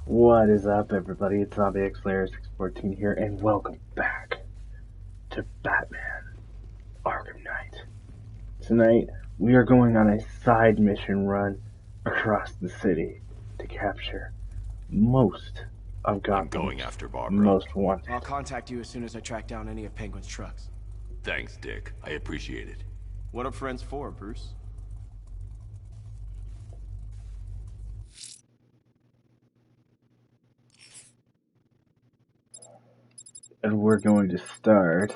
What is up, everybody? It's Zombie X Slayer 614 here, and welcome back to Batman Arkham Knight. Tonight, we are going on a side mission run across the city to capture most of I'm going Gotham's after Barbara. most wanted. I'll contact you as soon as I track down any of Penguin's trucks. Thanks, Dick. I appreciate it. What are friends for, Bruce? And we're going to start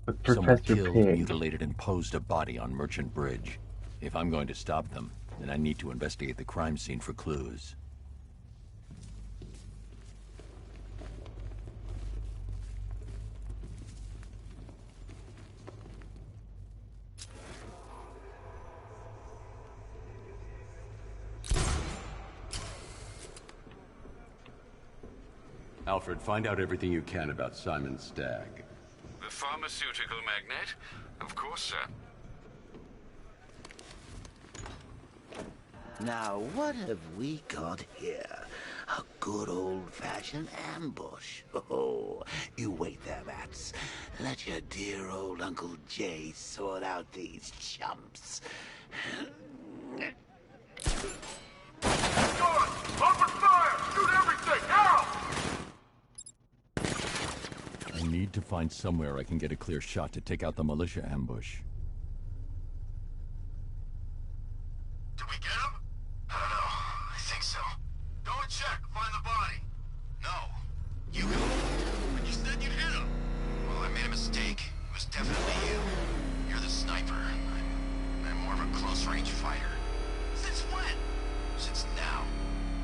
with Someone Professor killed, Pig. mutilated, and posed a body on Merchant Bridge. If I'm going to stop them, then I need to investigate the crime scene for clues. Alfred, find out everything you can about Simon Stagg. The pharmaceutical magnate? Of course, sir. Now, what have we got here? A good old-fashioned ambush. Oh, you wait there, Bats. Let your dear old Uncle Jay sort out these chumps. Open fire! Shoot everything! Now! I need to find somewhere I can get a clear shot to take out the militia ambush. Did we get him? I don't know. I think so. Go and check. Find the body. No. You go. But you said you'd hit him. Well, I made a mistake. It was definitely you. You're the sniper. I'm more of a close-range fighter. Since when? Since now.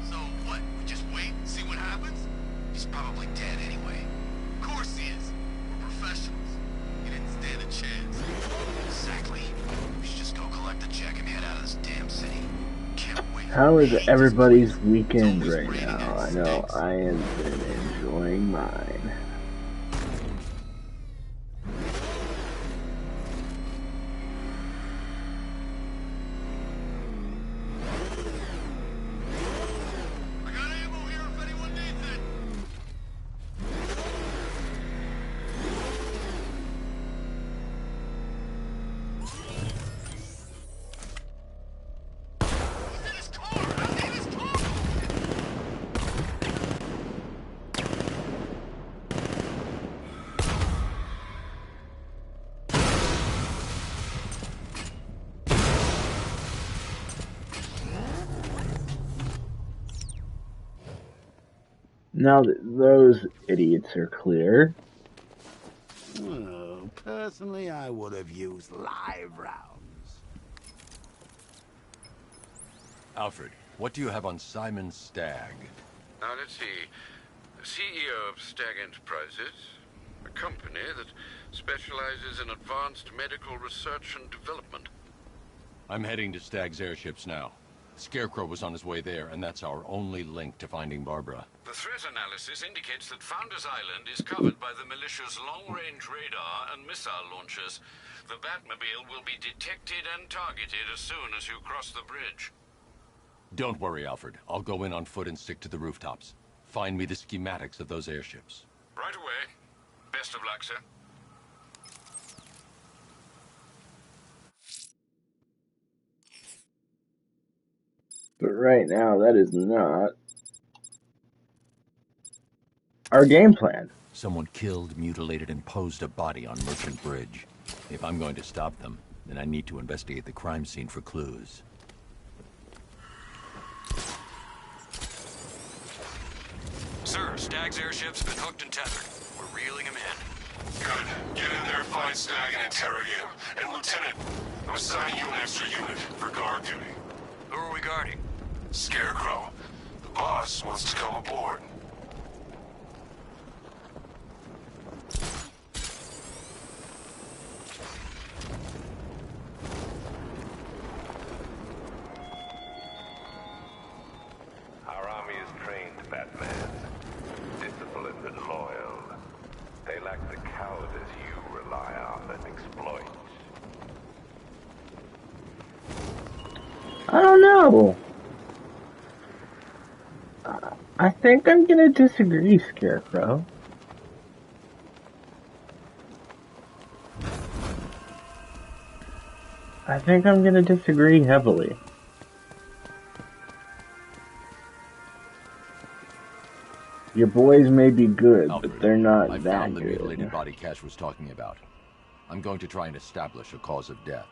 So what? We just wait and see what happens? He's probably dead anyway. Of course he is. We're professionals. He didn't stand a chance. Exactly. We should just go collect the check and head out of this damn city. Can't wait. How is everybody's weekend right now? I know I have been enjoying mine. I got ammo here if anyone needs it. He's in his car! I'm in his car! Now that those idiots are clear, Well, personally, I would have used live rounds. Alfred, what do you have on Simon Stagg? Now, let's see. CEO of Stag Enterprises, a company that specializes in advanced medical research and development. I'm heading to Stagg's airships now. Scarecrow was on his way there, and that's our only link to finding Barbara. The threat analysis indicates that Founders Island is covered by the militia's long-range radar and missile launchers. The Batmobile will be detected and targeted as soon as you cross the bridge. Don't worry, Alfred. I'll go in on foot and stick to the rooftops. Find me the schematics of those airships. Right away. Best of luck, sir. but right now that is not our game plan. Someone killed, mutilated, and posed a body on Merchant Bridge. If I'm going to stop them, then I need to investigate the crime scene for clues. Sir, Stag's airship's been hooked and tethered. We're reeling him in. Good. Get in there, find Stagg, and interrogate him. And Lieutenant, I'm assigning you an extra unit for guard duty. Who are we guarding? Scarecrow. The boss wants to come aboard. exploit. I don't know. I think I'm gonna disagree, Scarecrow. I think I'm gonna disagree heavily. Your boys may be good, Alfred, but they're not I that found the good. mutilated body Cash was talking about. I'm going to try and establish a cause of death.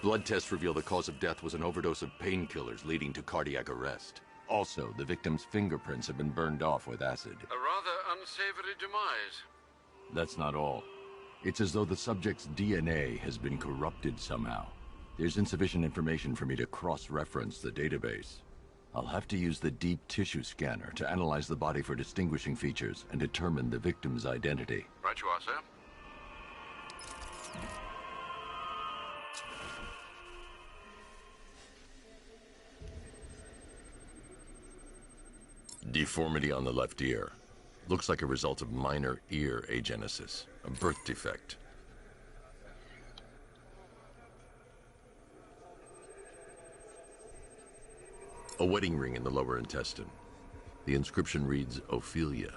Blood tests reveal the cause of death was an overdose of painkillers leading to cardiac arrest. Also, the victim's fingerprints have been burned off with acid. A rather unsavory demise. That's not all. It's as though the subject's DNA has been corrupted somehow. There's insufficient information for me to cross-reference the database. I'll have to use the deep tissue scanner to analyze the body for distinguishing features and determine the victim's identity. Right you are, sir. Deformity on the left ear. Looks like a result of minor ear agenesis, a birth defect. A wedding ring in the lower intestine. The inscription reads, Ophelia.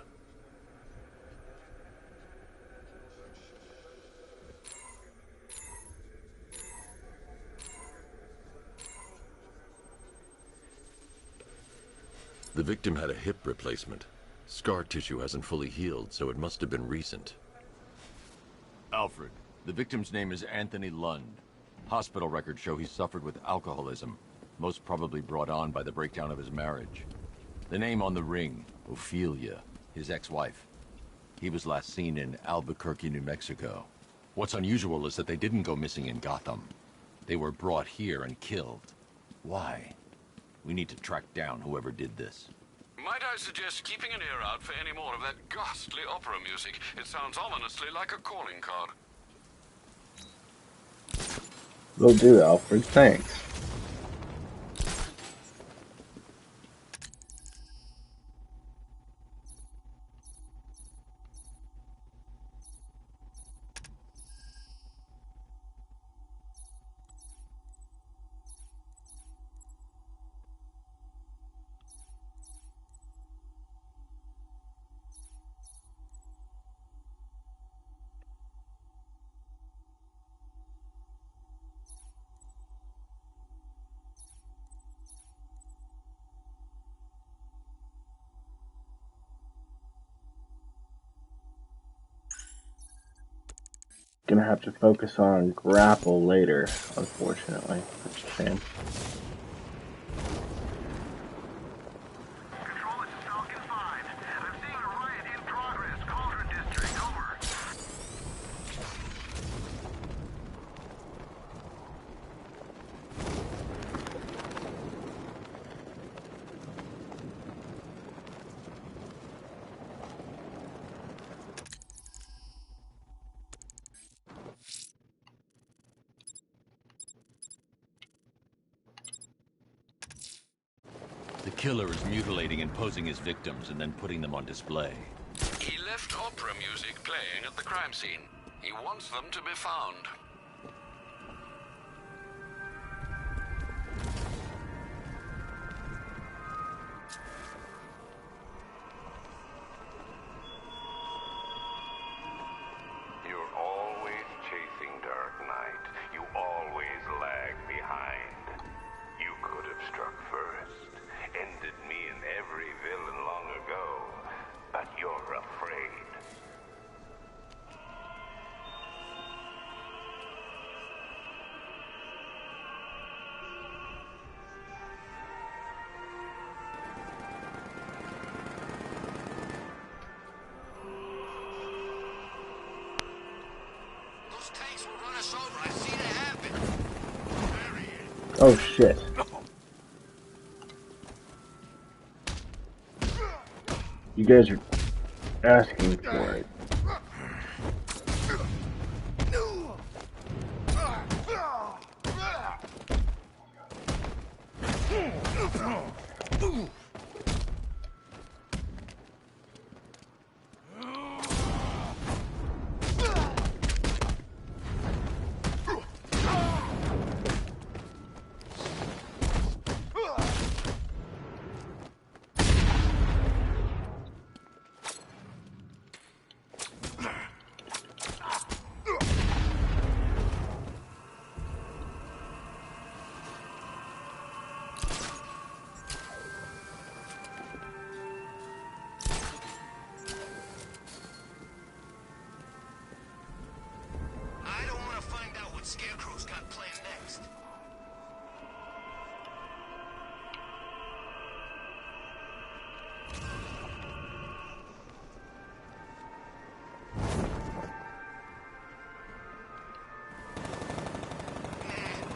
The victim had a hip replacement. Scar tissue hasn't fully healed, so it must have been recent. Alfred, the victim's name is Anthony Lund. Hospital records show he suffered with alcoholism, most probably brought on by the breakdown of his marriage. The name on the ring, Ophelia, his ex-wife. He was last seen in Albuquerque, New Mexico. What's unusual is that they didn't go missing in Gotham. They were brought here and killed. Why? We need to track down whoever did this. Might I suggest keeping an ear out for any more of that ghastly opera music? It sounds ominously like a calling card. Will do, Alfred. Thanks. Gonna have to focus on grapple later, unfortunately. That's a shame. Control, this is Falcon 5. I'm seeing a riot in progress. Cauldron District, over. The killer is mutilating and posing as victims and then putting them on display. He left opera music playing at the crime scene. He wants them to be found. You're always chasing Dark Knight. You always lag behind. You could have struck first, ended me and every villain long ago, but you're afraid. Those tanks will run us over. I've seen it happen. There he is. Oh shit. You guys are asking for it. what Scarecrow's got planned next.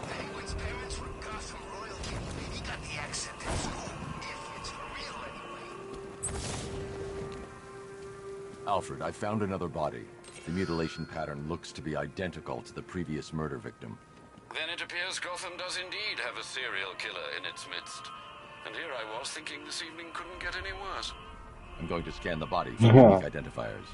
Penguin's parents were Gotham royalty. He got the accent in school. If it's for real, anyway. Alfred, I found another body. The mutilation pattern looks to be identical to the previous murder victim. Then it appears Gotham does indeed have a serial killer in its midst. And here I was thinking this evening couldn't get any worse. I'm going to scan the body for unique identifiers.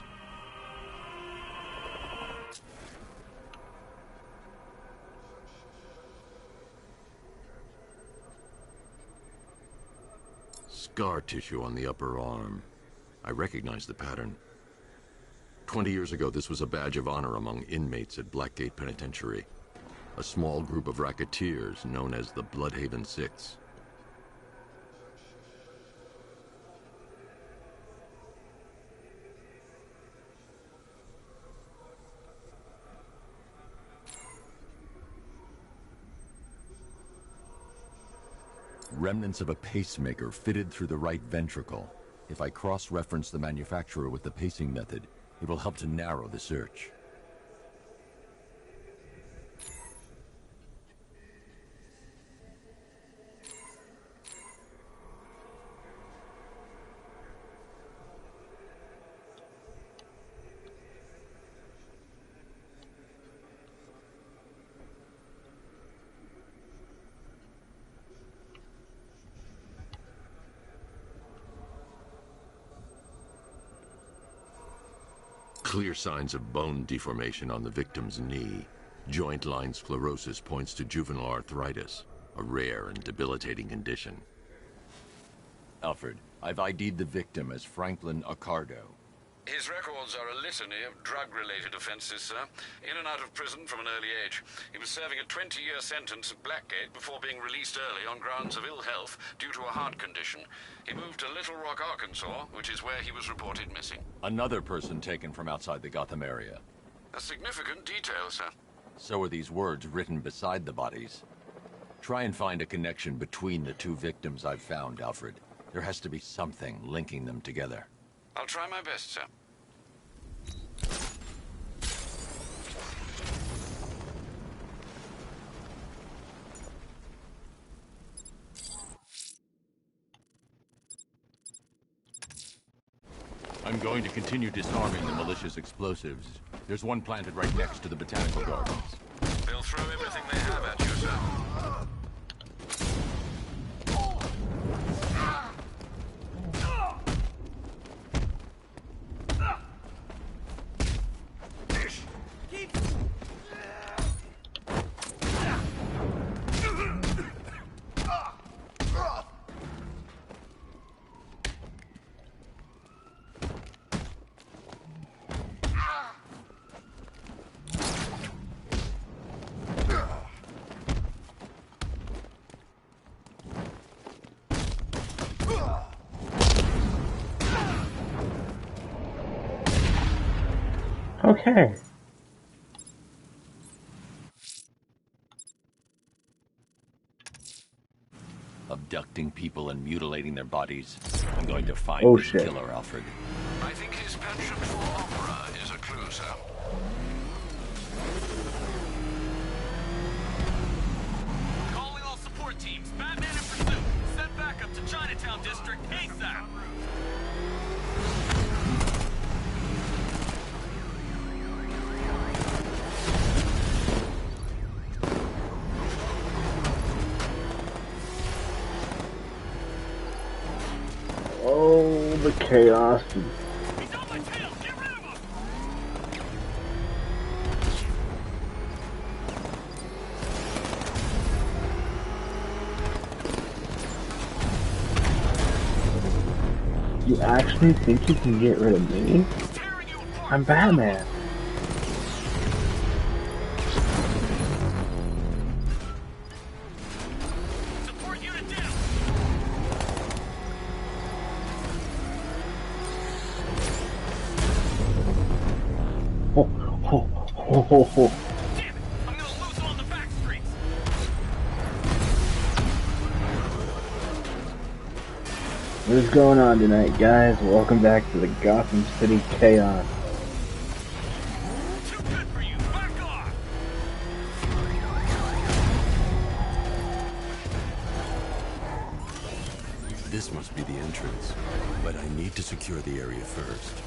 Scar tissue on the upper arm. I recognize the pattern. 20 years ago, this was a badge of honor among inmates at Blackgate Penitentiary. A small group of racketeers known as the Bloodhaven Six. Remnants of a pacemaker fitted through the right ventricle. If I cross-reference the manufacturer with the pacing method, it will help to narrow the search. Clear signs of bone deformation on the victim's knee. Joint line sclerosis points to juvenile arthritis, a rare and debilitating condition. Alfred, I've ID'd the victim as Franklin Accardo. His records are a litany of drug-related offenses, sir. In and out of prison from an early age. He was serving a 20-year sentence at Blackgate before being released early on grounds of ill health due to a heart condition. He moved to Little Rock, Arkansas, which is where he was reported missing. Another person taken from outside the Gotham area. A significant detail, sir. So are these words written beside the bodies. Try and find a connection between the two victims I've found, Alfred. There has to be something linking them together. I'll try my best, sir. I'm going to continue disarming the malicious explosives. There's one planted right next to the botanical gardens. They'll throw everything they have at you, sir. Okay. Abducting people and mutilating their bodies. I'm going to find Oh, this shit. killer, Alfred. I think his penchant for opera is a clue, sir. Calling all support teams. Batman in pursuit. Send backup to Chinatown District ASAP. Oh, the chaos. He's on my tail. Get rid of him. You actually think you can get rid of me? Tearing you apart. I'm Batman. Support unit down. Ho, ho, ho, ho, ho. Damn it. I'm gonna lose What is going on tonight, guys? Welcome back to the Gotham City Chaos. Too good for you. Back off. This must be the entrance, but I need to secure the area first.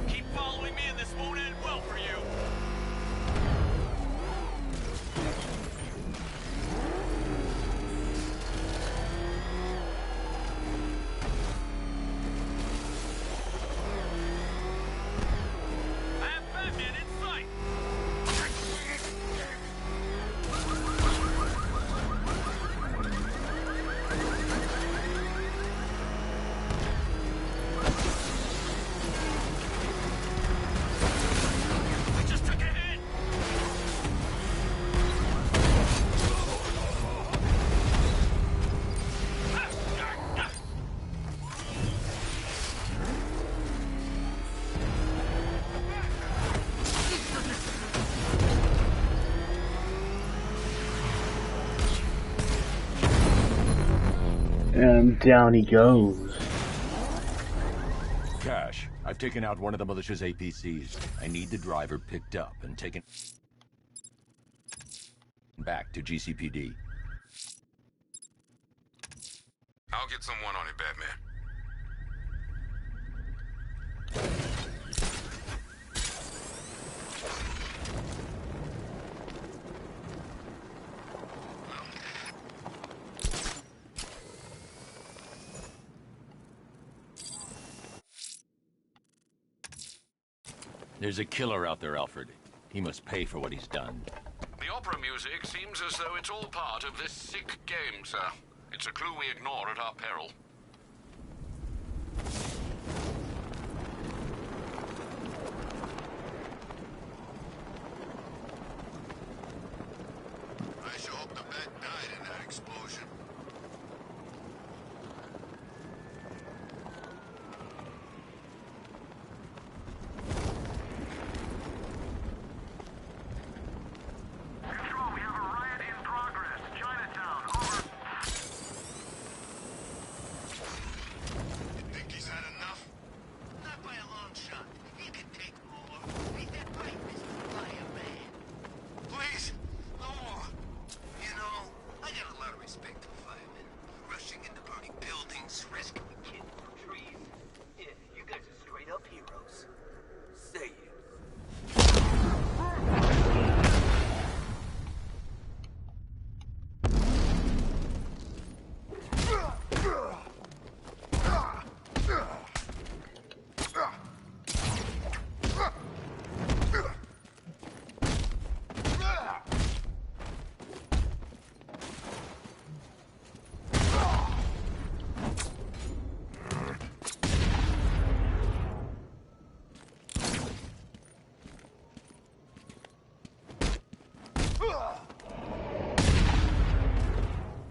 Keep following me and this won't end well for you. I have Batman in sight. I just took a hit. And down he goes. Cash, I've taken out one of the militia's APCs. I need the driver picked up and taken back to GCPD. I'll get someone on it, Batman. There's a killer out there, Alfred. He must pay for what he's done. The opera music seems as though it's all part of this sick game, sir. It's a clue we ignore at our peril. I sure hope the Bat died in that explosion. Control, we have a riot in progress. Chinatown, over. You think he's had enough? Not by a long shot. You can take more. Ain't that right, Mr. Fireman? Please, no more. You know, I got a lot of respect for firemen. Rushing into burning buildings, rescuing kids from trees. Yeah, you guys are straight up heroes. Say it.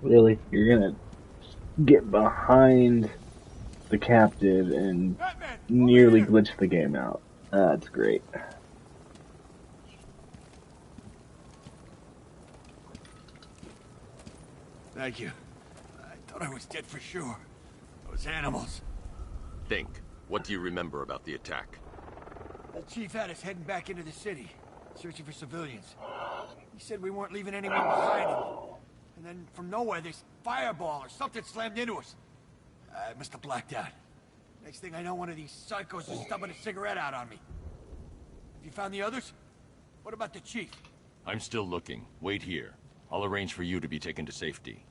Really? You're gonna get behind the captive and nearly glitch the game out. That's great. Thank you. I thought I was dead for sure. Those animals. Think. What do you remember about the attack? The chief had us heading back into the city, searching for civilians. He said we weren't leaving anyone behind. And then from nowhere, this fireball or something slammed into us. I must have blacked out. Next thing I know, one of these psychos is stubbing a cigarette out on me. Have you found the others? What about the chief? I'm still looking. Wait here. I'll arrange for you to be taken to safety.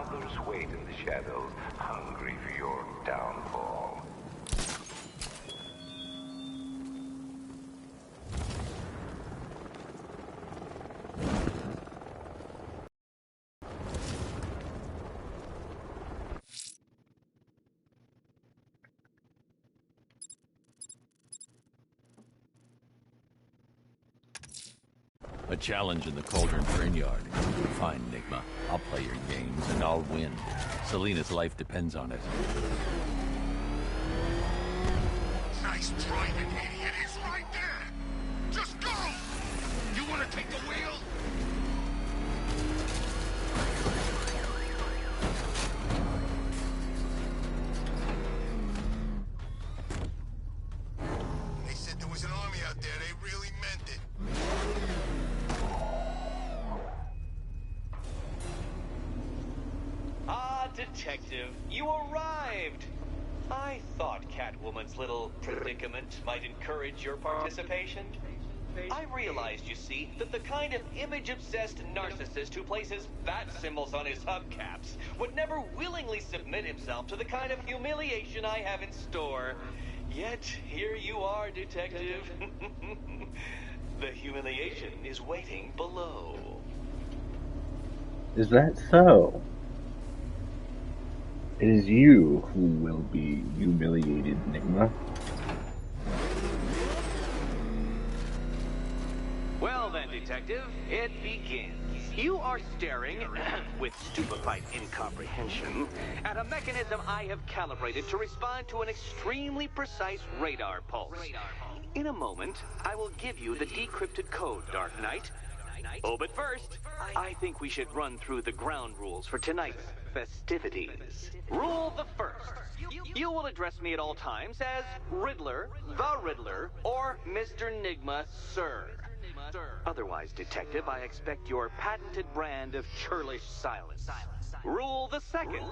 Others wait in the shadows, hungry for your downfall. A challenge in the Cauldron train yard. Fine, Nigma. I'll play your games and I'll win. Selena's life depends on it. Nice driving, idiot. It's right there. Just go. You want to take the wheel? They said there was an army out there. They really meant it. Ah, Detective, you arrived! I thought Catwoman's little predicament might encourage your participation. I realized, you see, that the kind of image-obsessed narcissist who places bat symbols on his hubcaps would never willingly submit himself to the kind of humiliation I have in store. Yet, here you are, Detective. The humiliation is waiting below. Is that so? It is you who will be humiliated, Nigma. Well then, Detective, it begins. You are staring, with stupefied incomprehension, at a mechanism I have calibrated to respond to an extremely precise radar pulse. In a moment, I will give you the decrypted code, Dark Knight. Oh, but first, I think we should run through the ground rules for tonight's festivities. Rule the first. You will address me at all times as Riddler, the Riddler, or Mr. Nigma, sir. Otherwise, Detective, I expect your patented brand of churlish silence. Rule the second.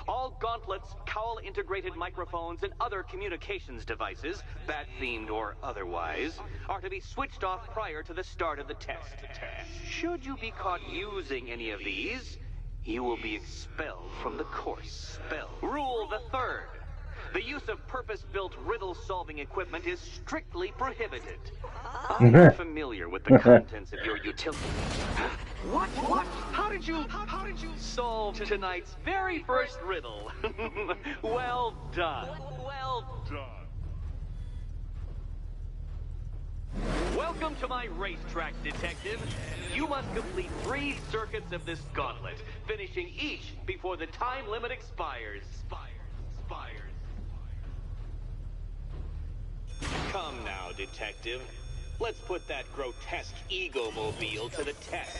All gauntlets, cowl-integrated microphones, and other communications devices, bat-themed or otherwise, are to be switched off prior to the start of the test. Should you be caught using any of these, you will be expelled from the course. Rule the third. The use of purpose-built riddle-solving equipment is strictly prohibited. I'm not familiar with the contents of your utility. What? How did you solve tonight's very first riddle? Well done. Welcome to my racetrack, Detective. You must complete 3 circuits of this gauntlet, finishing each before the time limit expires. Come now, Detective. Let's put that grotesque ego-mobile to the test.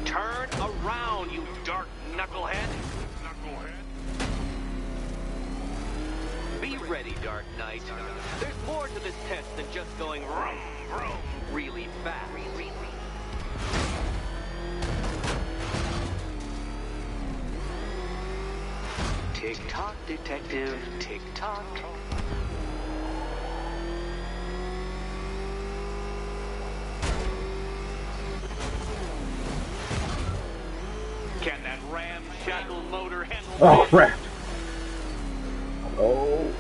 Turn around, you dark knucklehead. Be ready, Dark Knight. There's more to this test than just going vroom, vroom, really fast. Tick-tock, Detective, tick-tock. Can that ramshackle motor handle? Oh, crap. Oh.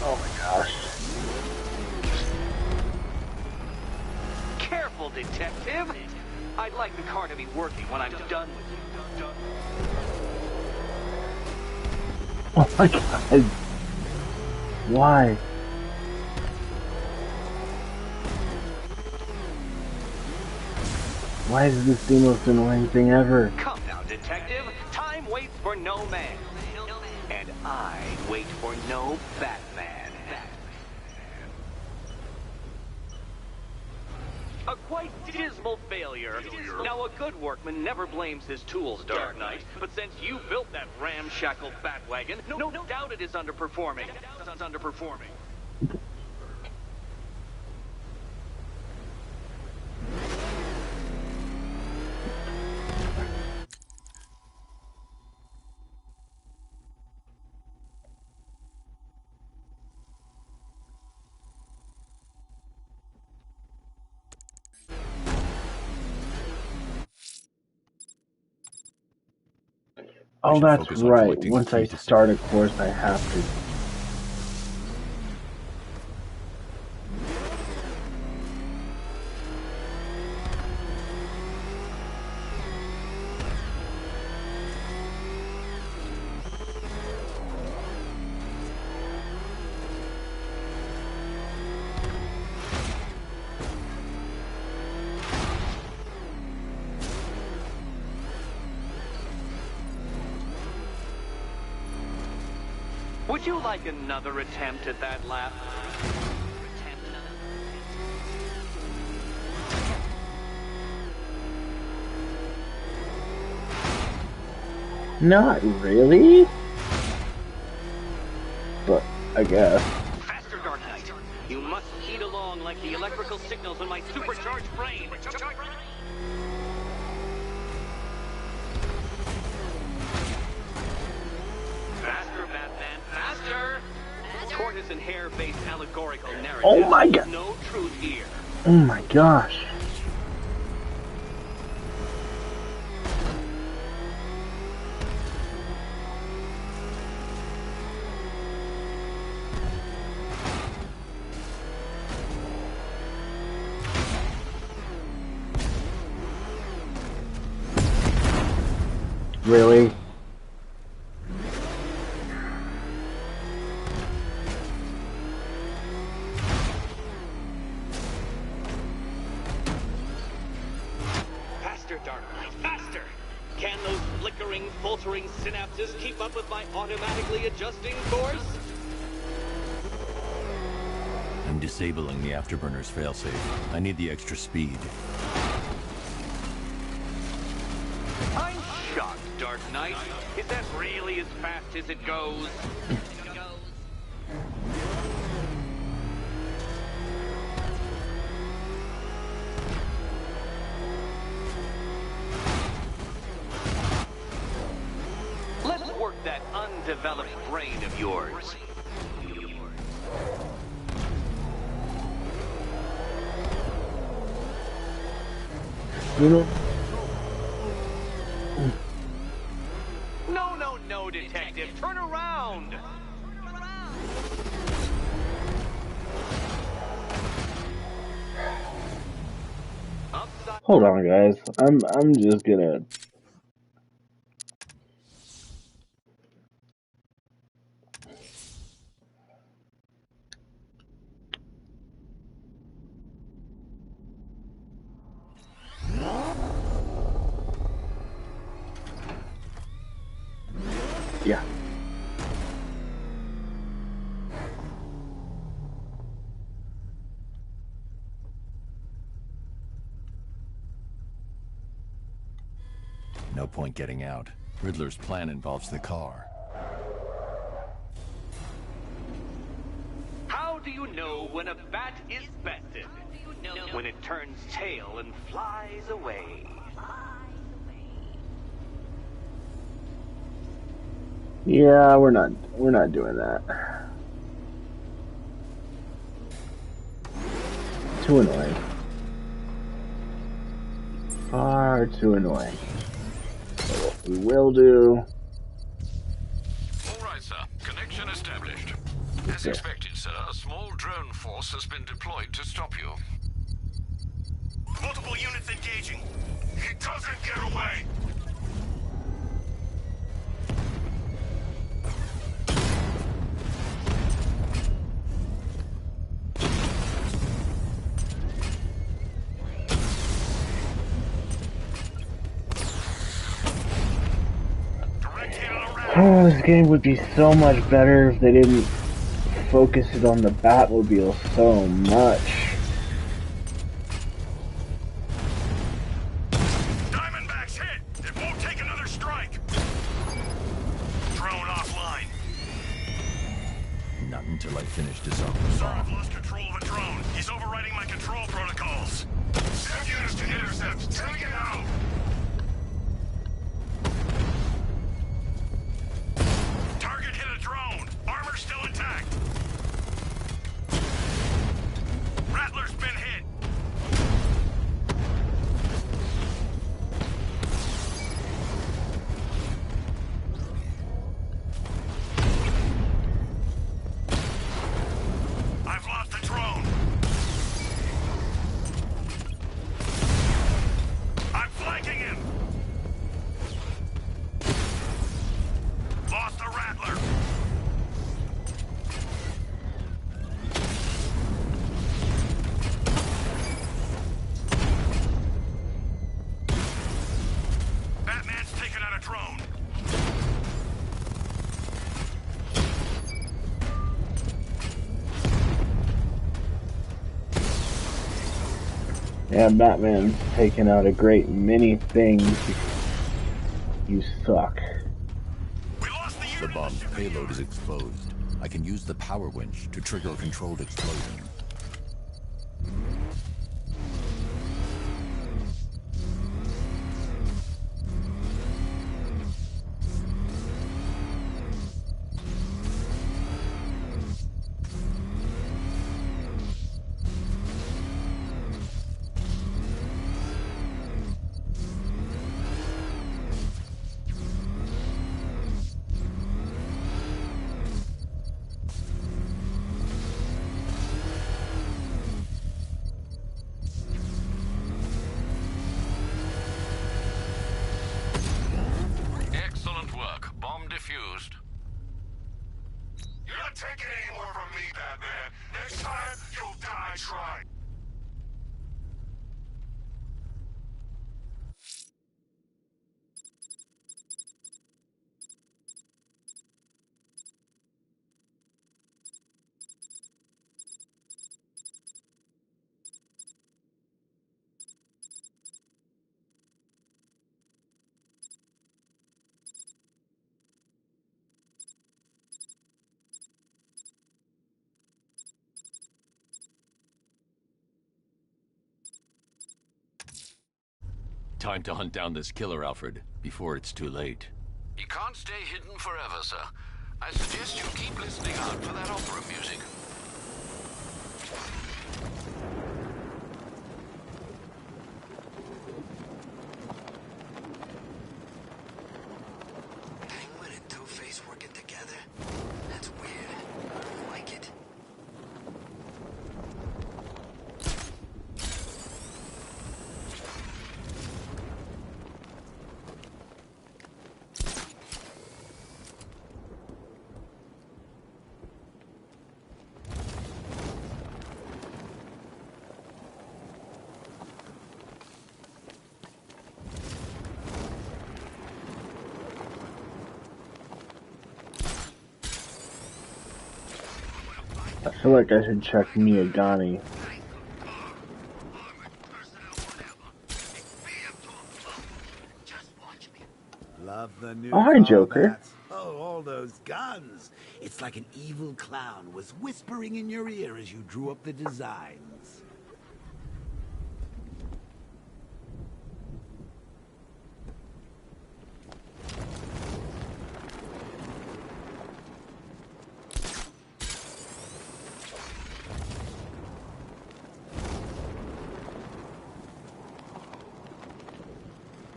Oh my gosh. Careful, Detective. I'd like the car to be working when I'm done with you. Oh my god. Why? Why is this the most annoying thing ever? Come now, Detective. Time waits for no man. And I wait for no Batman. A quite dismal failure. Now, a good workman never blames his tools, Dark Knight. But since you built that ramshackle Batwagon, no doubt it is underperforming. We Oh, should that's focus on right. collecting the Once I key to start a course, I have to. Would you like another attempt at that lap? Not really. But I guess. Faster, Dark Knight. You must heat along like the electrical signals in my supercharged brain. Faster, Batman, faster! Tortoise and hare-based allegorical narrative. Oh my God. No truth here. Oh my gosh. Really? Faster, Dark Knight, faster! Can those flickering, faltering synapses keep up with my automatically adjusting course? I'm disabling the afterburner's failsafe. I need the extra speed. I'm shocked, Dark Knight. Is that really as fast as it goes? Let's work that undeveloped brain of yours. You know? No, detective, turn around! Upside. Hold on, guys. I'm just gonna. Yeah. No point getting out. Riddler's plan involves the car. How do you know when a bat is bested? When it turns tail and flies away. Yeah, we're not doing that. Too annoying. Far too annoying. So what we will do. All right, sir. Connection established. As expected, sir, a small drone force has been deployed to stop you. Multiple units engaging. He doesn't get away! Oh, this game would be so much better if they didn't focus it on the Batmobile so much. Diamondback's hit! It won't take another strike! Drone offline. Not until I finish disarming. Sir, I've lost control of a drone. He's overriding my control protocols. Send units to intercept. Take it out! Target hit a drone. Armor still intact. Yeah, Batman's taking out a great many things. You suck. The bomb's payload is exposed. I can use the power winch to trigger a controlled explosion. Excellent work. Bomb defused. You're not taking any more from me, Batman. Next time, you'll die trying. Time to hunt down this killer, Alfred, before it's too late. He can't stay hidden forever, sir. I suggest you keep listening out for that opera music. Penguin and Two-Face working together? That's weird. I don't like it. I feel like I should check Miyagani. Love the new Oh, hi, Joker. bats. Oh, all those guns. It's like an evil clown was whispering in your ear as you drew up the designs.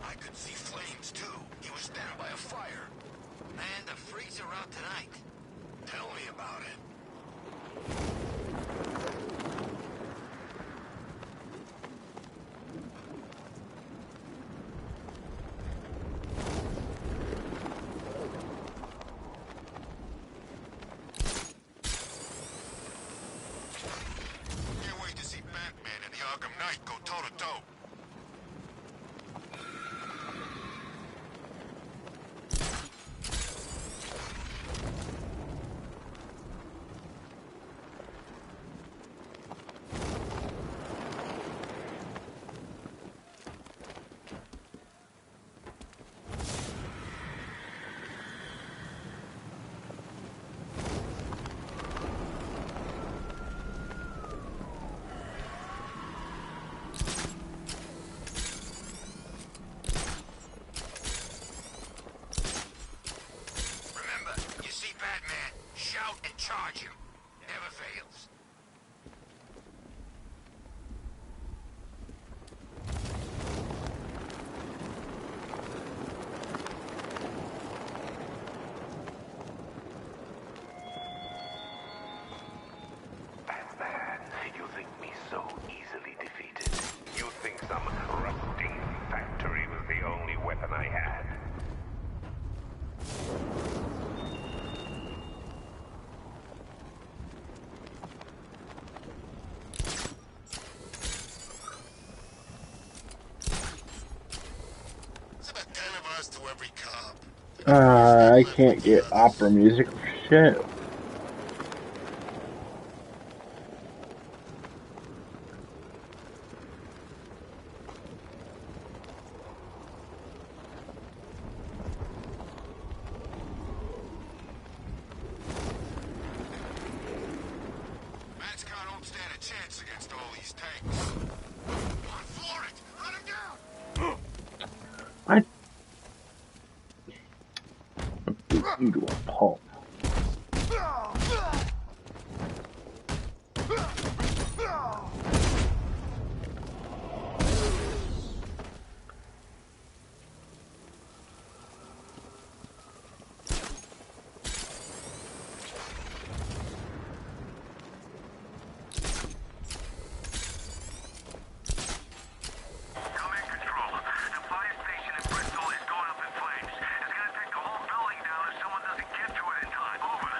I could see flames, too. He was down by a fire. Man, the freaks are out tonight. Tell me about it. Can't wait to see Batman and the Arkham Knight go toe-to-toe. Remember, you see Batman, shout and charge him. Never fails. Batman, you think me so easily defeated? You think some rusting factory was the only weapon I had? It's about 10 of us to every cop. I can't get opera music for shit. all these tanks. On for it! Run him down! I beat you to a pulp. Command control. The fire station in Bristol is going up in flames. It's gonna take the whole building down if someone doesn't get to it in time. Over.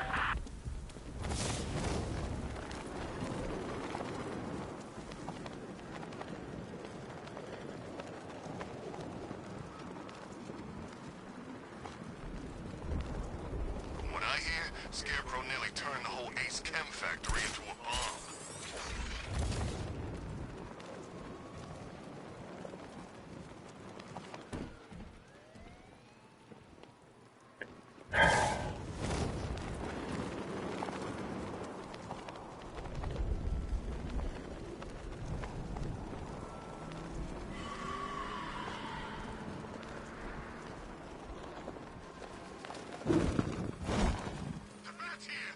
From what I hear, Scarecrow nearly turned the whole Ace Chem factory into a bomb. The bat's here!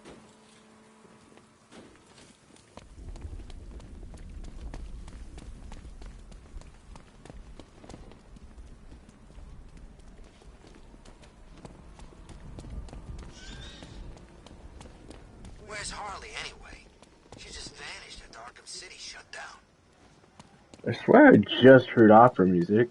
Where's Harley anyway? She just vanished after Arkham City shut down. I swear I just heard opera music.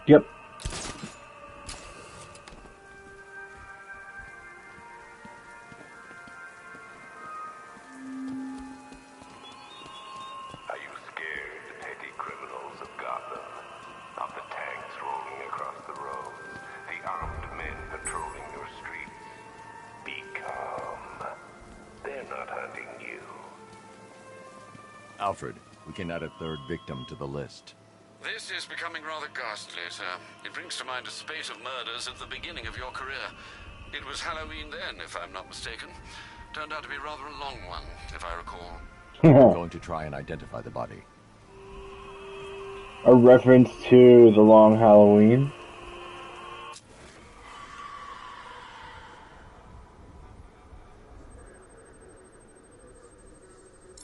Yep. Are you scared, the petty criminals of Gotham? Of the tanks rolling across the roads, the armed men patrolling your streets? Be calm. They're not hunting you. Alfred, we can add a third victim to the list. This is becoming rather ghastly, sir. It brings to mind a spate of murders at the beginning of your career. It was Halloween then, if I'm not mistaken. Turned out to be rather a long one, if I recall. I'm going to try and identify the body. A reference to the Long Halloween.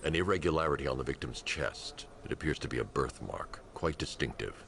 An irregularity on the victim's chest. It appears to be a birthmark, quite distinctive.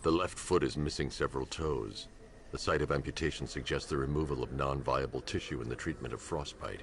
The left foot is missing several toes. The site of amputation suggests the removal of non-viable tissue in the treatment of frostbite.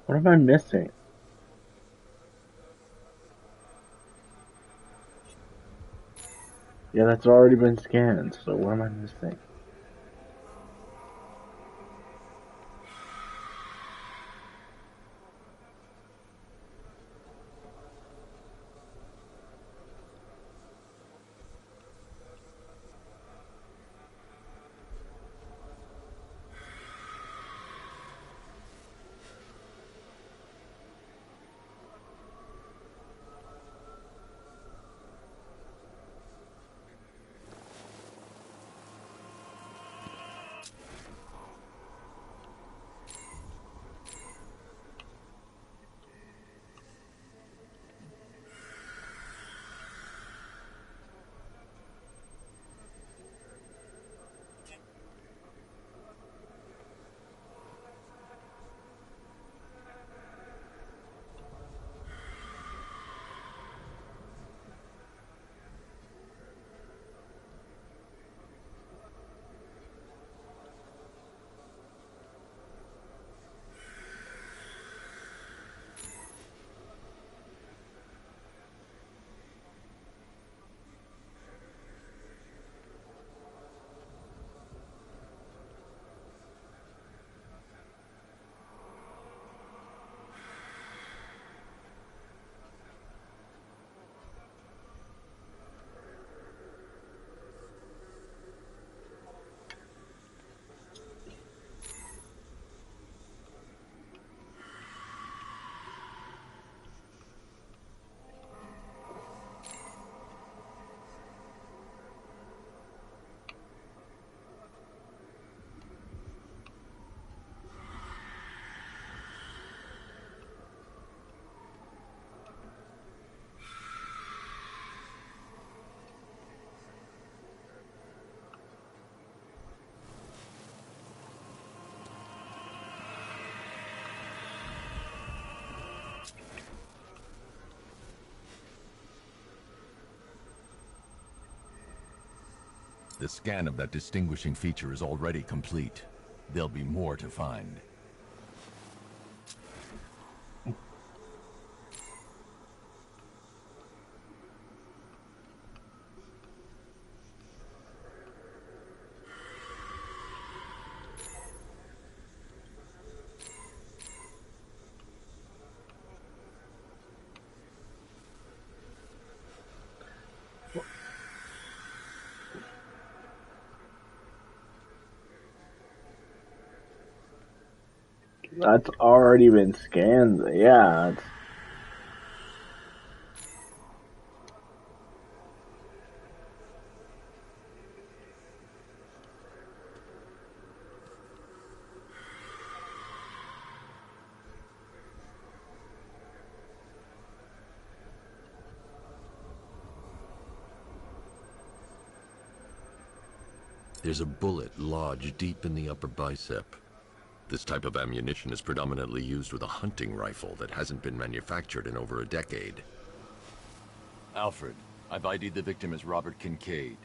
What am I missing? Yeah, that's already been scanned, so what am I missing? The scan of that distinguishing feature is already complete. There'll be more to find. That's already been scanned. Yeah, it's... There's a bullet lodged deep in the upper bicep. This type of ammunition is predominantly used with a hunting rifle that hasn't been manufactured in over a decade. Alfred, I've ID'd the victim as Robert Kincaid.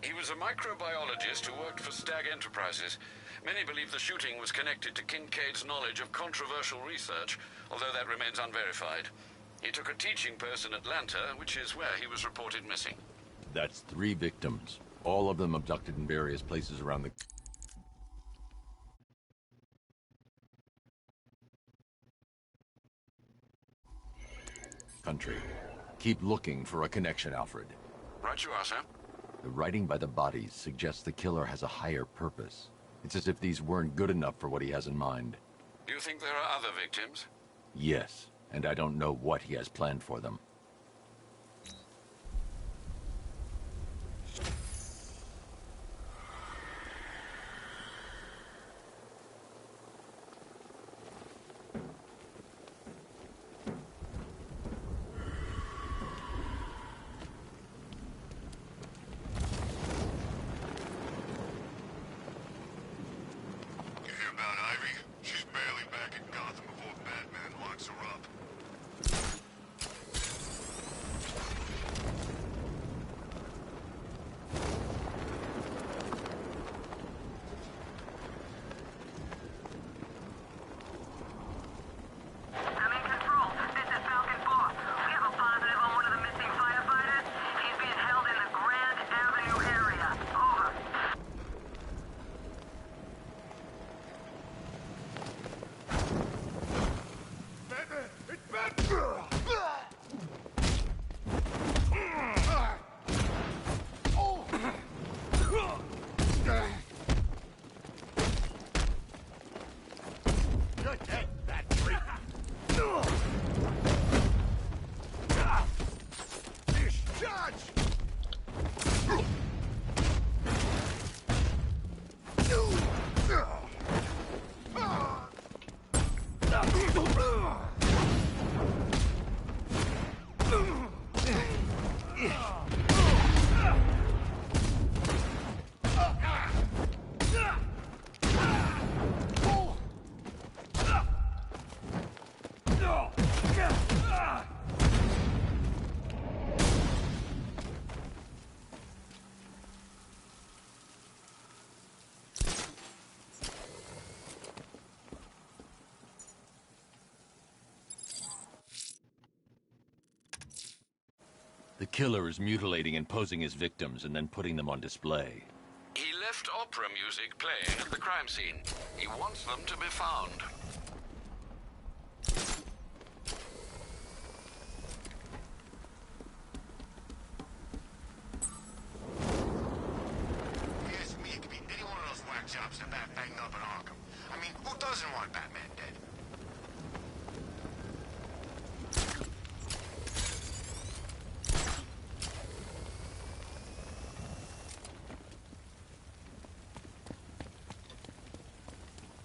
He was a microbiologist who worked for Stag Enterprises. Many believe the shooting was connected to Kincaid's knowledge of controversial research, although that remains unverified. He took a teaching post in Atlanta, which is where he was reported missing. That's 3 victims, all of them abducted in various places around the country. Keep looking for a connection, Alfred. Right you are, sir. The writing by the bodies suggests the killer has a higher purpose. It's as if these weren't good enough for what he has in mind. Do you think there are other victims? Yes, and I don't know what he has planned for them. You hear about Ivy? She's barely back in Gotham before Batman locks her up. The killer is mutilating and posing his victims and then putting them on display. He left opera music playing at the crime scene. He wants them to be found. Yes, me, it could be any one of those whack jobs that bat banged up in Arkham. I mean, who doesn't want Batman dead?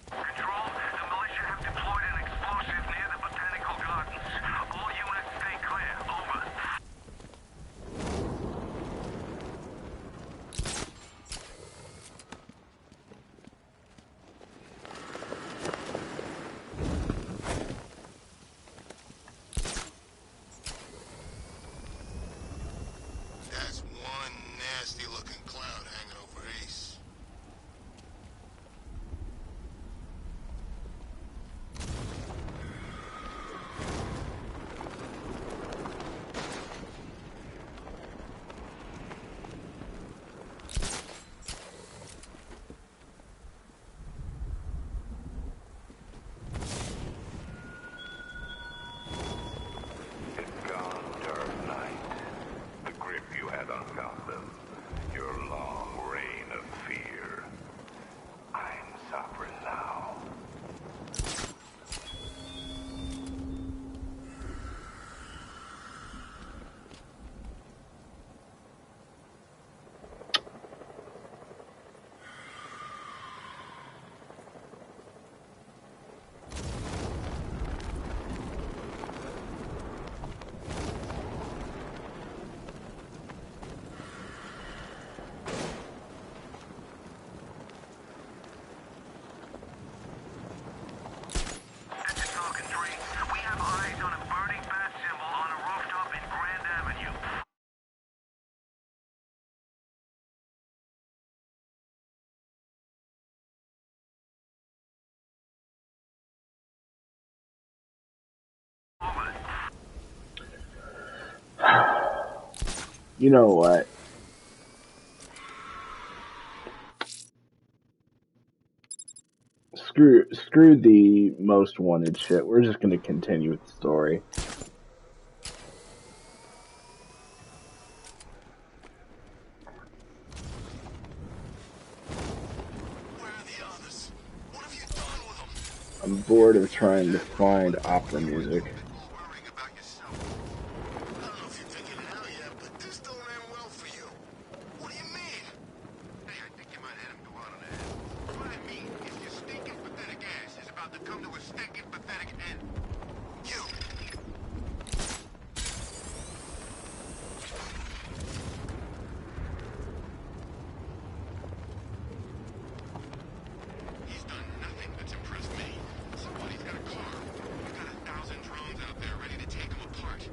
Control, the militia have deployed an explosive near the botanical gardens. All units stay clear. Over. That's one nasty-looking cloud hanging over Ace. It's gone, Dark Knight. The grip you had on Gotham. Your long reign of fear. I'm sovereign now. This is Falcon 3. We have eyes on a burning bat symbol on a rooftop in Grand Avenue. Over. You know what? Screw the most wanted shit. We're just gonna continue with the story. Where are the others? What have you done with them? I'm bored of trying to find opera music. Worrying about yourself. I don't know if you're thinking it out yet, but this don't end well for you. What do you mean? Hey, I think you might have him go out on a head. What I mean is your stinking pathetic ass is about to come to a stinking pathetic end. You! He's done nothing that's impressed me. Somebody's got a car. We've got 1,000 drones out there ready to take him apart.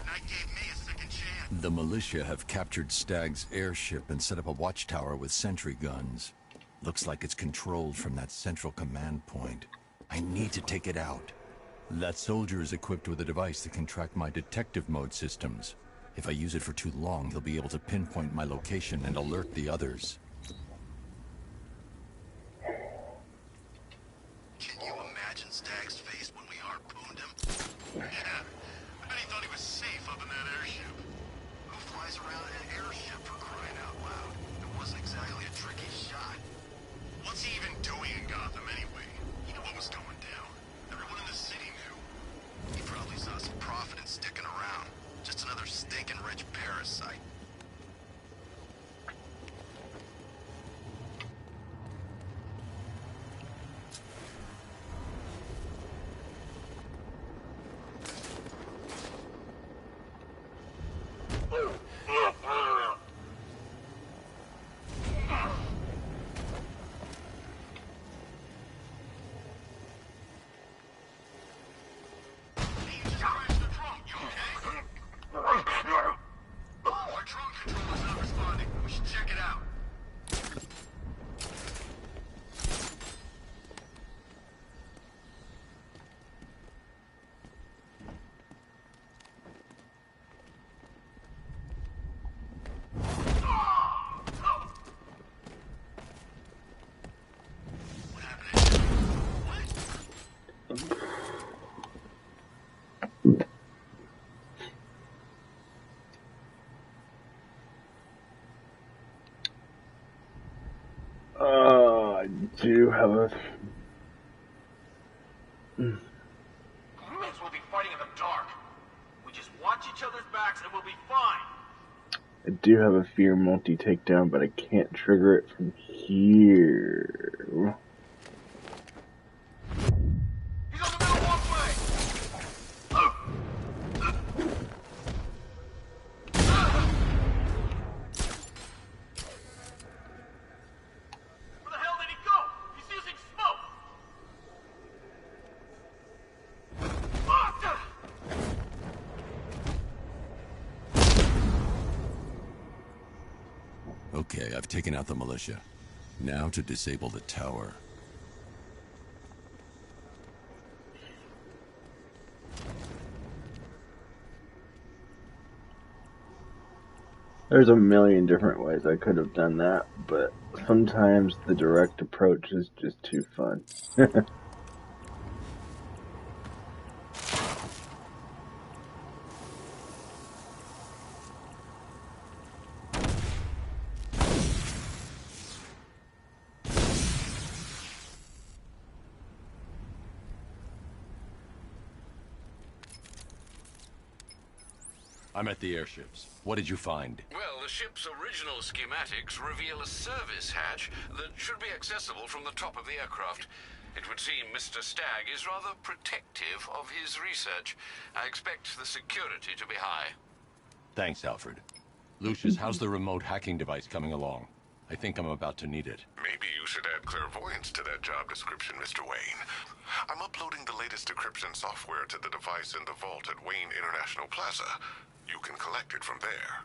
Night gave me a second chance. The militia have captured Stagg's airship and set up a watchtower with sentry guns. Looks like it's controlled from that central command point. I need to take it out. That soldier is equipped with a device that can track my detective mode systems. If I use it for too long, he'll be able to pinpoint my location and alert the others. Can you imagine Stag's face when we harpooned him? Yeah, I bet he thought he was safe up in that airship. Who flies around in an airship for crying out loud? It wasn't exactly a tricky shot. What's he even doing in Gotham anyway? He knew what was going down. Everyone in the city knew. He probably saw some profit in sticking around. Just another stinking rich parasite. I do have a... Crewmates will be fighting in the dark. We just watch each other's backs and we'll be fine. I do have a fear multi-takedown, but I can't trigger it from here. He's on the middle walkway! Where the hell did he go? He's using smoke! Okay, I've taken out the militia. Now to disable the tower. There's a million different ways I could have done that, but sometimes the direct approach is just too fun. I'm at the airships. What did you find? Well, the ship's original schematics reveal a service hatch that should be accessible from the top of the aircraft. It would seem Mr. Stagg is rather protective of his research. I expect the security to be high. Thanks, Alfred. Lucius, how's the remote hacking device coming along? I think I'm about to need it. Maybe you should add clairvoyance to that job description, Mr. Wayne. I'm uploading the latest decryption software to the device in the vault at Wayne International Plaza. You can collect it from there.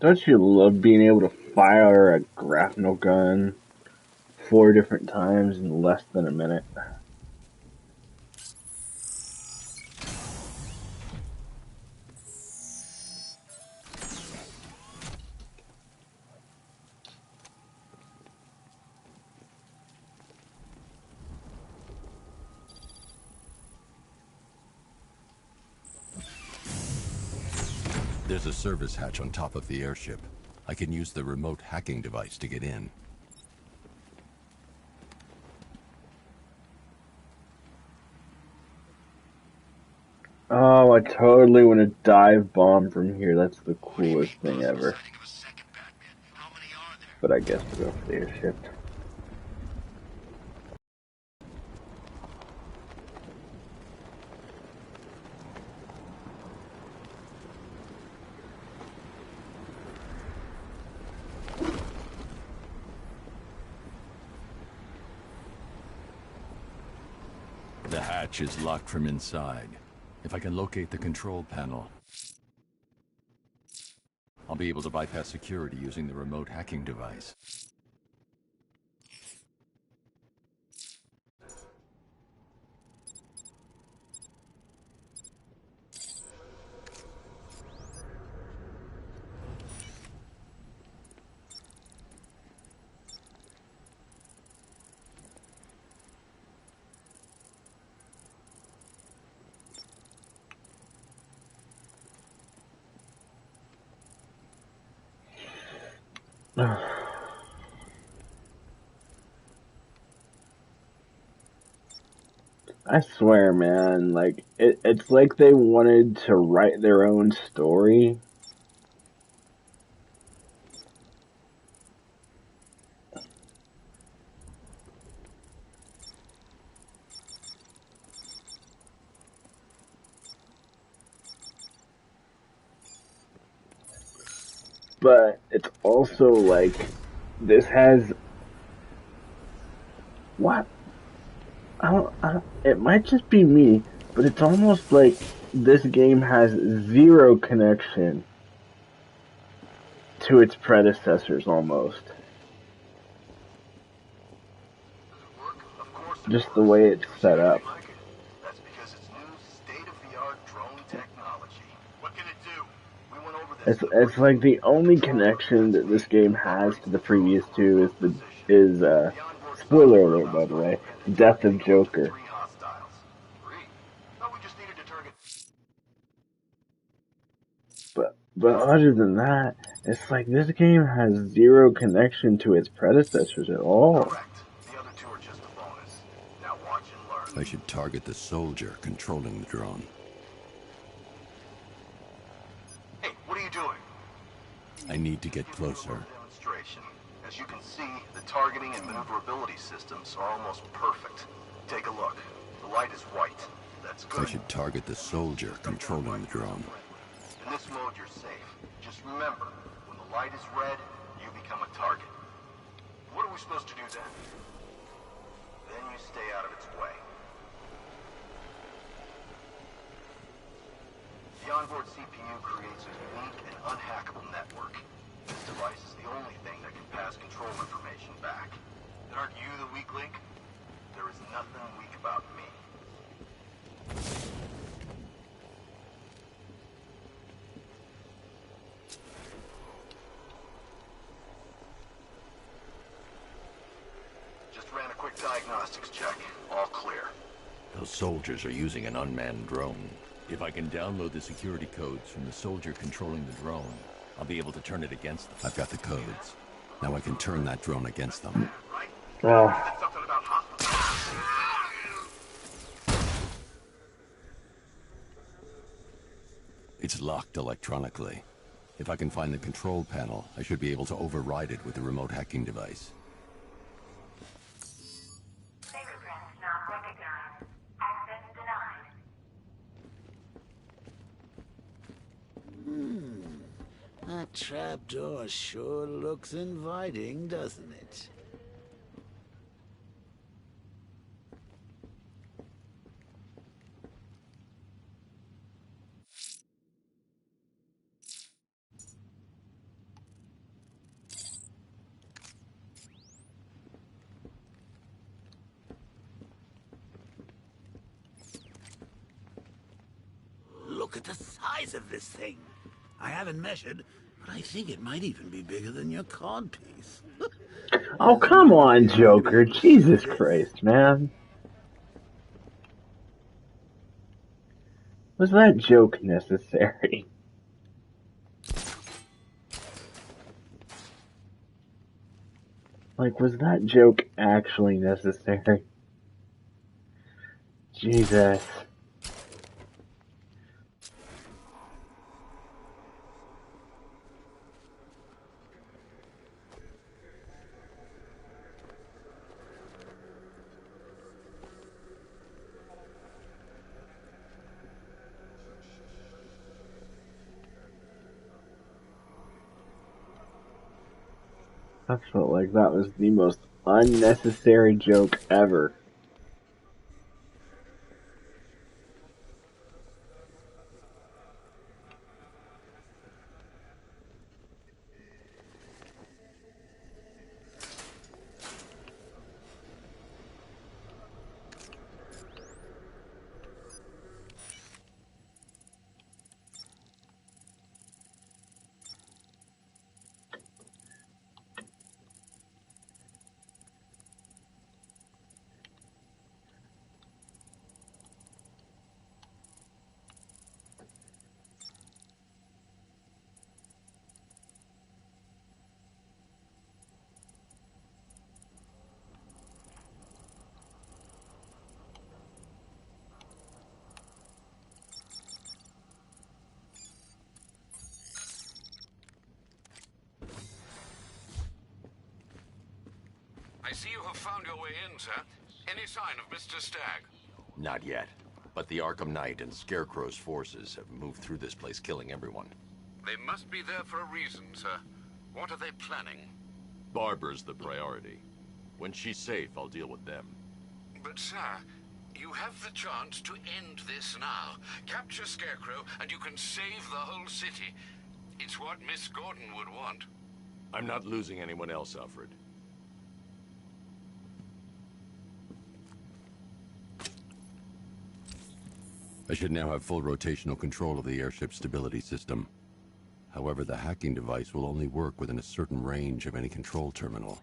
Don't you love being able to fire a grapnel gun 4 different times in less than a minute? There's a service hatch on top of the airship. I can use the remote hacking device to get in. Oh, I totally want to dive bomb from here. That's the coolest thing ever. But I guess we'll go for the airship. The hatch is locked from inside. If I can locate the control panel, I'll be able to bypass security using the remote hacking device. I swear, man, like, it's like they wanted to write their own story. But it's also like, this has... What? It might just be me, but it's almost like this game has zero connection to its predecessors, almost. Just the way it's set up. That's because it's new state-of-the-art drone technology. What can it do? We went over this. It's like the only connection that this game has to the previous two is spoiler alert, by the way, the death of Joker. But other than that, it's like this game has zero connection to its predecessors at all. I should target the soldier controlling the drone. Hey, what are you doing? I need to get closer. Demonstration. As you can see, the targeting and maneuverability systems are almost perfect. Take a look. The light is white. That's good. I should target the soldier controlling the drone. In this mode, you're safe. Just remember, when the light is red, you become a target. What are we supposed to do then? Then you stay out of its way. The onboard CPU creates a unique and unhackable network. This device is the only thing that can pass control information back. And aren't you the weak link? There is nothing weak about me. Just ran a quick diagnostics check. All clear. Those soldiers are using an unmanned drone. If I can download the security codes from the soldier controlling the drone, I'll be able to turn it against them. I've got the codes. Now I can turn that drone against them. It's locked electronically. If I can find the control panel, I should be able to override it with the remote hacking device. Fingerprints not recognized. Access denied. That trapdoor sure looks inviting, doesn't it? Look at the size of this thing. I haven't measured, but I think it might even be bigger than your codpiece. Oh, come on, Joker. Jesus Christ, man. Was that joke necessary? Like, was that joke actually necessary? Jesus. I felt like that was the most unnecessary joke ever. I see you have found your way in, sir. Any sign of Mr. Stagg? Not yet. But the Arkham Knight and Scarecrow's forces have moved through this place, killing everyone. They must be there for a reason, sir. What are they planning? Barbara's the priority. When she's safe, I'll deal with them. But, sir, you have the chance to end this now. Capture Scarecrow, and you can save the whole city. It's what Miss Gordon would want. I'm not losing anyone else, Alfred. I should now have full rotational control of the airship's stability system. However, the hacking device will only work within a certain range of any control terminal.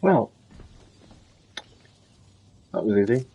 Well, that was easy.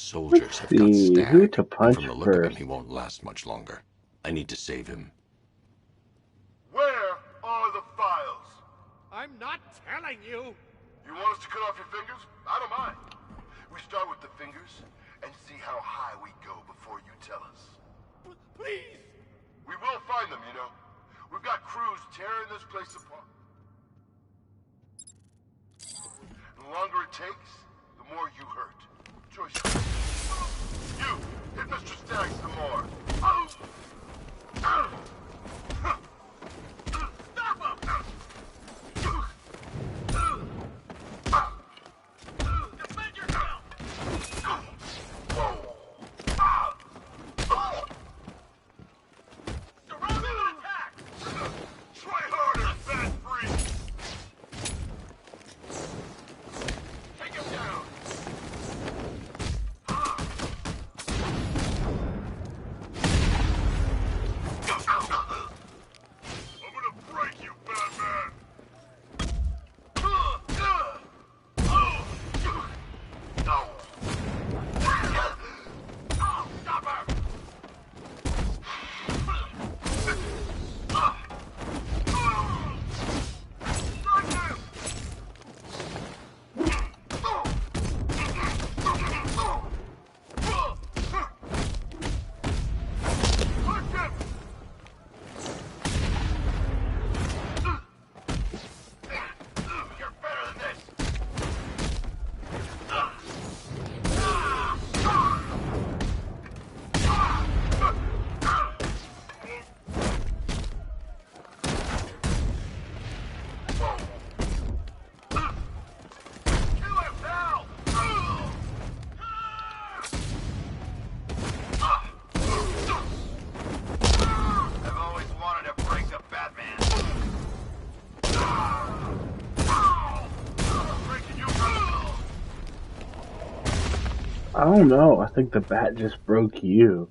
soldiers have got See stacked, who to and punch from the look of him, first. he won't last much longer. I need to save him. Where are the files? I'm not telling you. You want us to cut off your fingers? I don't mind. We start with the fingers and see how high we go before you tell us. Please. We will find them, you know. We've got crews tearing this place apart. The longer it takes, the more you hurt. Choice. You, hit Mr. Staggs some more. Stop him! Defend yourself! Surround and attack! Try harder, fat freak! Take him down! I'm gonna break you, Batman! Stop her! Strike him! Punch him! You're better than this! Kill him now! I've always wanted to break the Batman. Breaking you. I don't know. I think the bat just broke you.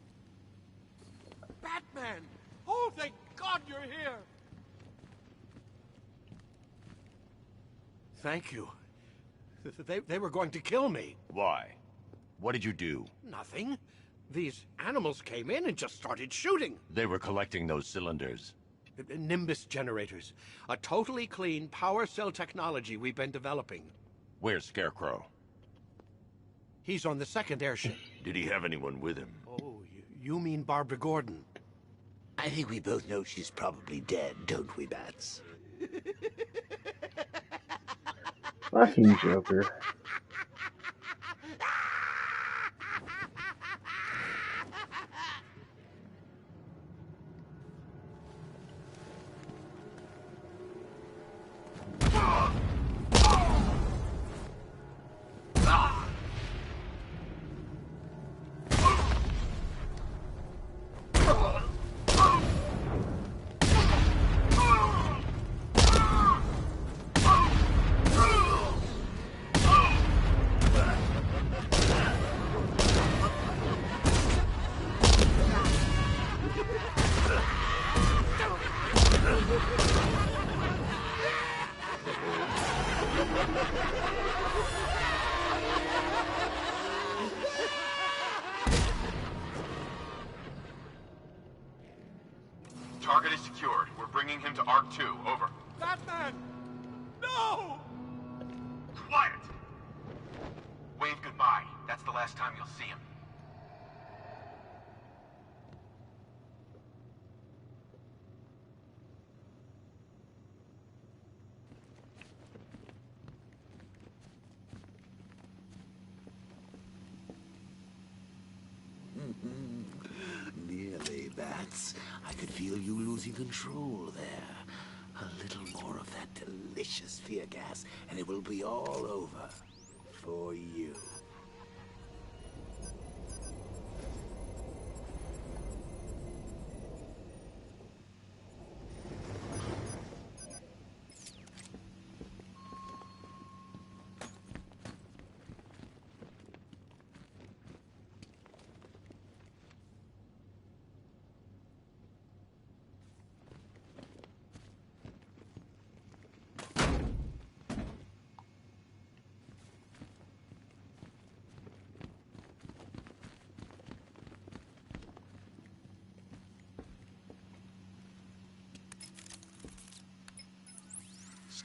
Batman! Oh, thank God you're here! Thank you. They were going to kill me. Why? What did you do? Nothing. These animals came in and just started shooting. They were collecting those cylinders. Nimbus generators. A totally clean power cell technology we've been developing. Where's Scarecrow? He's on the second airship. Did he have anyone with him? Oh, you mean Barbara Gordon? I think we both know she's probably dead, don't we, Bats? Fucking Joker. Target is secured. We're bringing him to Arc 2. Over. Batman! No! Quiet! Wave goodbye. That's the last time you'll see him. Nearly, Bats. I could feel you losing control there. A little more of that delicious fear gas, and it will be all over. For you.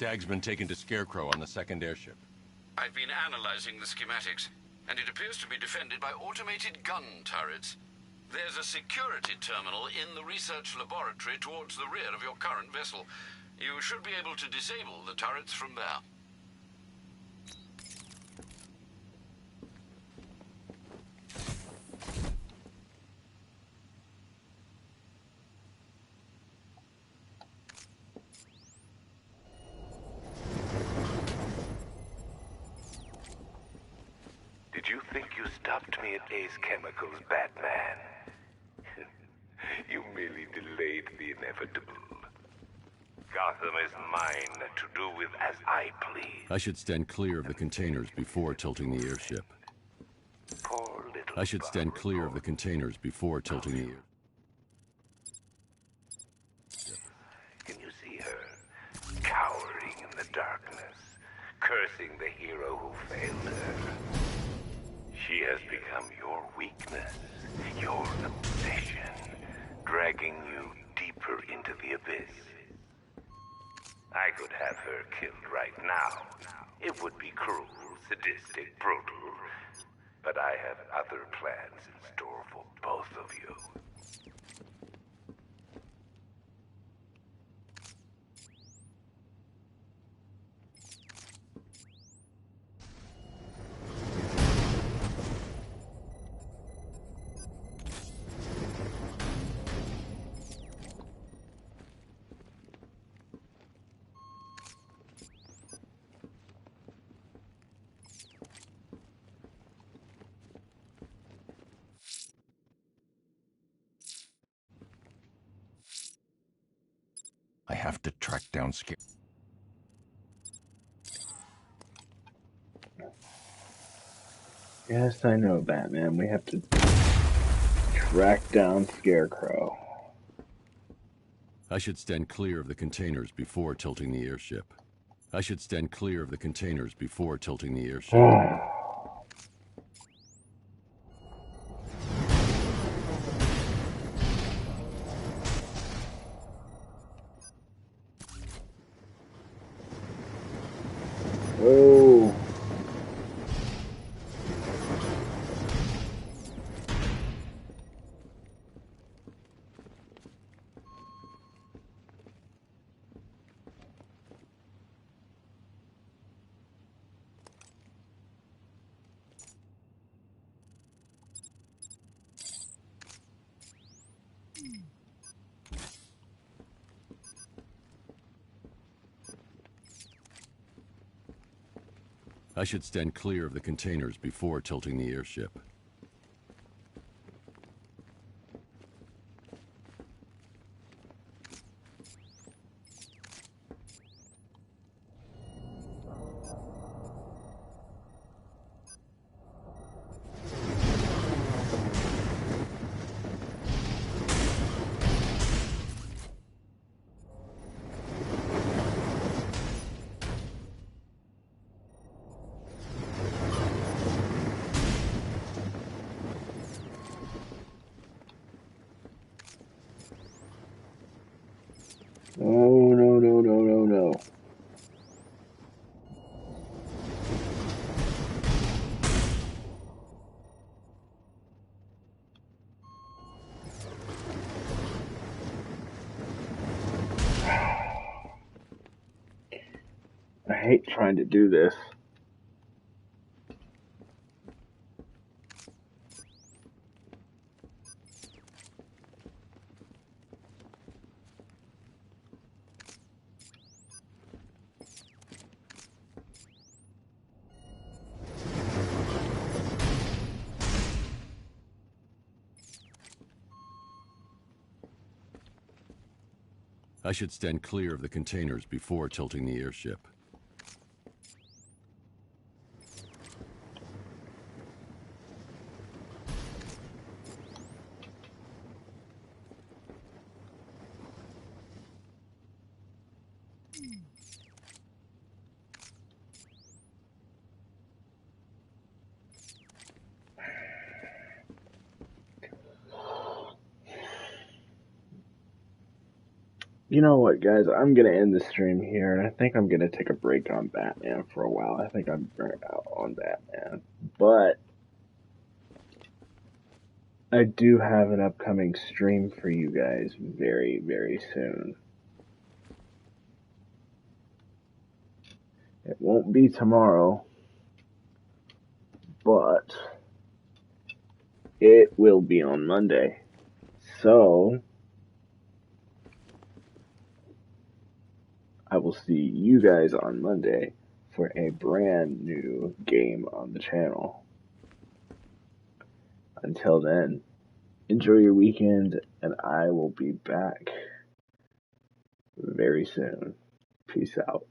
Stag's been taken to Scarecrow on the second airship. I've been analyzing the schematics, and it appears to be defended by automated gun turrets. There's a security terminal in the research laboratory towards the rear of your current vessel. You should be able to disable the turrets from there. Did you think you stopped me at Ace Chemicals, Batman? You merely delayed the inevitable. Gotham is mine to do with as I please. I should stand clear of the containers before tilting the airship. Poor little I should stand clear of the containers before tilting the air. Can you see her? Cowering in the darkness, cursing the hero who failed her. She has become your weakness, your obsession, dragging you deeper into the abyss. I could have her killed right now. It would be cruel, sadistic, brutal. But I have other plans in store for both of you. I have to track down Yes, I know, Batman. We have to track down Scarecrow. I should stand clear of the containers before tilting the airship. I should stand clear of the containers before tilting the airship. Oh. I should stand clear of the containers before tilting the airship. Oh, no, no, no, no, no. I hate trying to do this. I should stand clear of the containers before tilting the airship. you know what, guys? I'm gonna end the stream here, and I think I'm gonna take a break on Batman for a while. I think I'm burnt out on Batman, but I do have an upcoming stream for you guys very, very soon. It won't be tomorrow, but it will be on Monday. So, I will see you guys on Monday for a brand new game on the channel. Until then, enjoy your weekend, and I will be back very soon. Peace out.